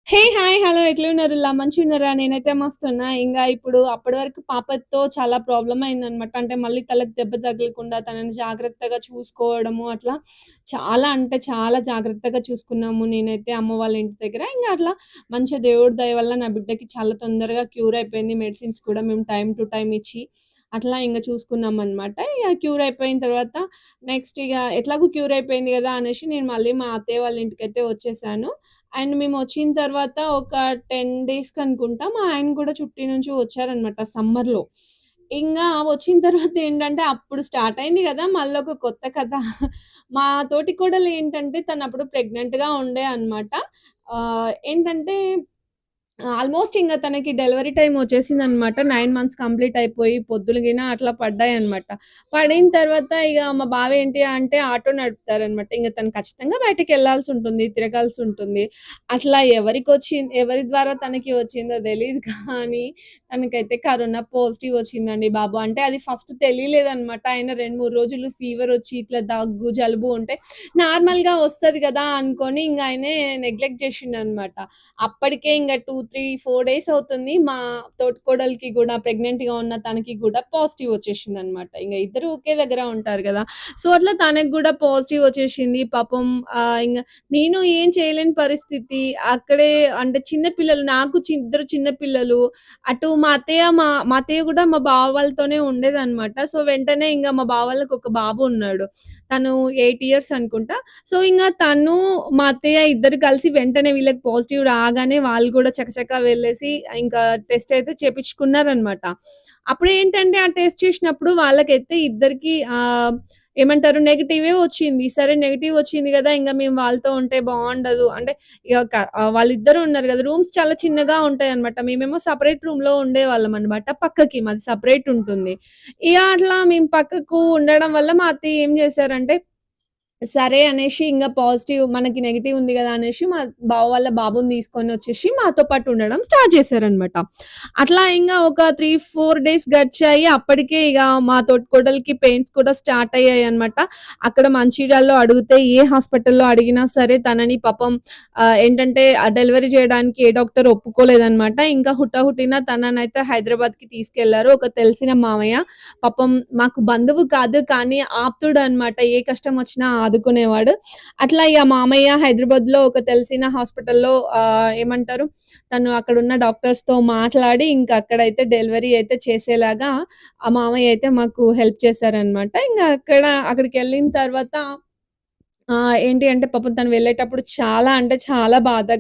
హే! Hi! Hello! ఎట్లున్నారుల్లా? మంచిగున్నారా? నేనైతే మస్తున్నా. ఇప్పుడు అప్పటి వరకు పాపతో చాలా ప్రాబ్లమ్ అయిందనమాట. అంటే మళ్ళీ తలకి దెబ్బ తగలకుండా తనని జాగ్రత్తగా చూసుకోవడము అట్లా చాలా అంటే చాలా జాగ్రత్తగా చూసుకున్నాము నేనైతే అమ్మ వాళ్ళ ఇంటి దగ్గర. అట్లా మంచిగా దేవుడి దయ వల్ల నా బిడ్డకి చాలా తొందరగా క్యూర్ అయిపోయింది. మెడిసిన్స్ కూడా మేము టైమ్ టు టైమ్ ఇచ్చి అట్లా చూసుకున్నామనమాట. క్యూర్ అయిపోయిన తర్వాత నెక్స్ట్ ఎట్లాగో క్యూర్ అయిపోయింది గదా! అనేసి నేను మళ్ళీ మా అత్తయ్య వాళ్ళ ఇంటికైతే వచ్చేసాను. మేమొచ్చిన తర్వాత ఒక 10 డేస్‌కనుకుంటా మా ఆయన గూడా చుట్టి నుంచి వచ్చారనమాట సమ్మర్‌లో. వచ్చిన తర్వాత ఏంటంటే, అప్పుడు స్టార్ట్ అయింది గదా! మళ్ళొక కొత్త కథ. మా తోటి కోడలేంటంటే, తనప్పుడు ప్రెగ్నెంట్‌గా ఉండే అనమాట. ఏంటంటే ఆల్మోస్ట్ తనకి డెలివరీ టైమ్ వచ్చేసిందనమాట. 9 మంత్స్ కంప్లీట్ అయిపోయి పొద్దులు గిన అట్లా పడ్డాయన్నమాట. పడిన తర్వాత మా బావ ఏంటి అంటే ఆటో నడుపుతారనమాట. తను ఖచ్చితంగా బయటికెళ్ళాల్సుంటుంది, తిరగాల్సుంటుంది. అట్లా ఎవరి ద్వారా తనకి వచ్చిందో తెలీదు కానీ తనకైతే కరోనా పాజిటివ్ వచ్చిందండి బాబు. అంటే అది ఫస్ట్ తెలియలేదనమాట. ఆయన 2, 3 రోజులు ఫీవరొచ్చి ఇట్లా దగ్గు, జలుబు ఉంటే నార్మల్‌గా వస్తది గదా! అనుకోని ఆయనే నెగ్లెక్ట్ జేషిండనమాట. అప్పటికే 2, 3, 4 డేస్ అవుతుంది. మా తోటికోడలికి గూడా ప్రెగ్నెంట్‌గా ఉన్న తనకి గూడా పాజిటివ్ వచ్చేసిందనమాట. ఇద్దరు ఒకే దగ్గర ఉంటారు గదా! సో, అట్లా తనకి గూడా పాజిటివ్ వచ్చేసింది. పాపం నేను ఏం చేయలేని పరిస్థితి. అక్కడే అంటే చిన్న పిల్లలు నాకు ఇద్దరు చిన్న పిల్లలు. అటు మా అత్తయ్య గూడా మా బావ వాళ్ళతోనే ఉండేదనమాట. సో, వెంటనే మా బావ వాళ్ళకి ఒక బాబు ఉన్నాడు. తను 8 ఇయర్స్ అనుకుంటా. సో, తను, మా అత్తయ్య ఇద్దరు కలిసి వెంటనే వీళ్ళకి పాజిటివ్ రాగానే వాళ్ళు కూడా చకచకా వెళ్ళేసి ఇంకా టెస్ట్ అయితే చేపించుకున్నారనమాట. అప్పుడేంటంటే ఆ టెస్ట్ చేసినప్పుడు వాళ్ళకైతే ఇద్దరికీ ఏమంటారు నెగెటివే వచ్చింది. సరే నెగెటివ్ వచ్చింది గదా! మేము వాళ్ళతో ఉంటే బావుండదు. అంటే వాళ్ళిద్దరూ ఉన్నారు గదా! రూమ్స్ చాలా చిన్నగా ఉంటాయన్నమాట. మేమేమో సెపరేట్ రూమ్‌లో ఉండేవాళ్ళమన్నమాట. పక్కకి మాది సెపరేట్ ఉంటుంది. అట్లా మేము పక్కకు ఉండడం వల్ల మా అత్తయ్య ఏం జేశారంటే సరే అనేసి పాజిటివ్ మనకి నెగెటివ్ ఉంది గదా! అనేసి మా బావ వాళ్ళ బాబుని తీసుకొనొచ్చేసి మాతో పాటు ఉండడం స్టార్ట్ చేశారనమాట. అట్లా ఒక 3, 4 డేస్ గడిచాయి. అప్పటికే మా తోటికోడలికి పెయిన్స్ కూడా స్టార్ట్ అయ్యాయన్నమాట. అక్కడ మంచిర్యాలలో అడిగితే ఏ హాస్పిటల్‌లో అడిగినా సరే తనని పాపం ఏంటంటే డెలివరీ చేయడానికి ఏ డాక్టర్ ఒప్పుకోలేదన్నమాట. హుటాహుటిన తననైతే హైదరాబాద్‌కి తీసుకెళ్లారు. ఒక తెలిసిన మామయ్య పాపం మాకు బంధువు కాదు కానీ ఆప్తుడనమాట. ఏ కష్టం వచ్చినా ఆదుకునేవాడు. అట్లా మామయ్య హైదరాబాద్‌లో ఒక తెలిసిన హాస్పిటల్‌లో ఏమంటారు తను అక్కడున్న డాక్టర్స్‌తో మాట్లాడి అక్కడైతే డెలివరీ అయితే చేసేలాగా ఆ మామయ్య అయితే మాకు హెల్ప్ చేశారనమాట. అక్కడికెళ్ళిన తర్వాత ఏంటి అంటే పాపం తను వెళ్ళేటప్పుడు చాలా అంటే చాలా బాధగా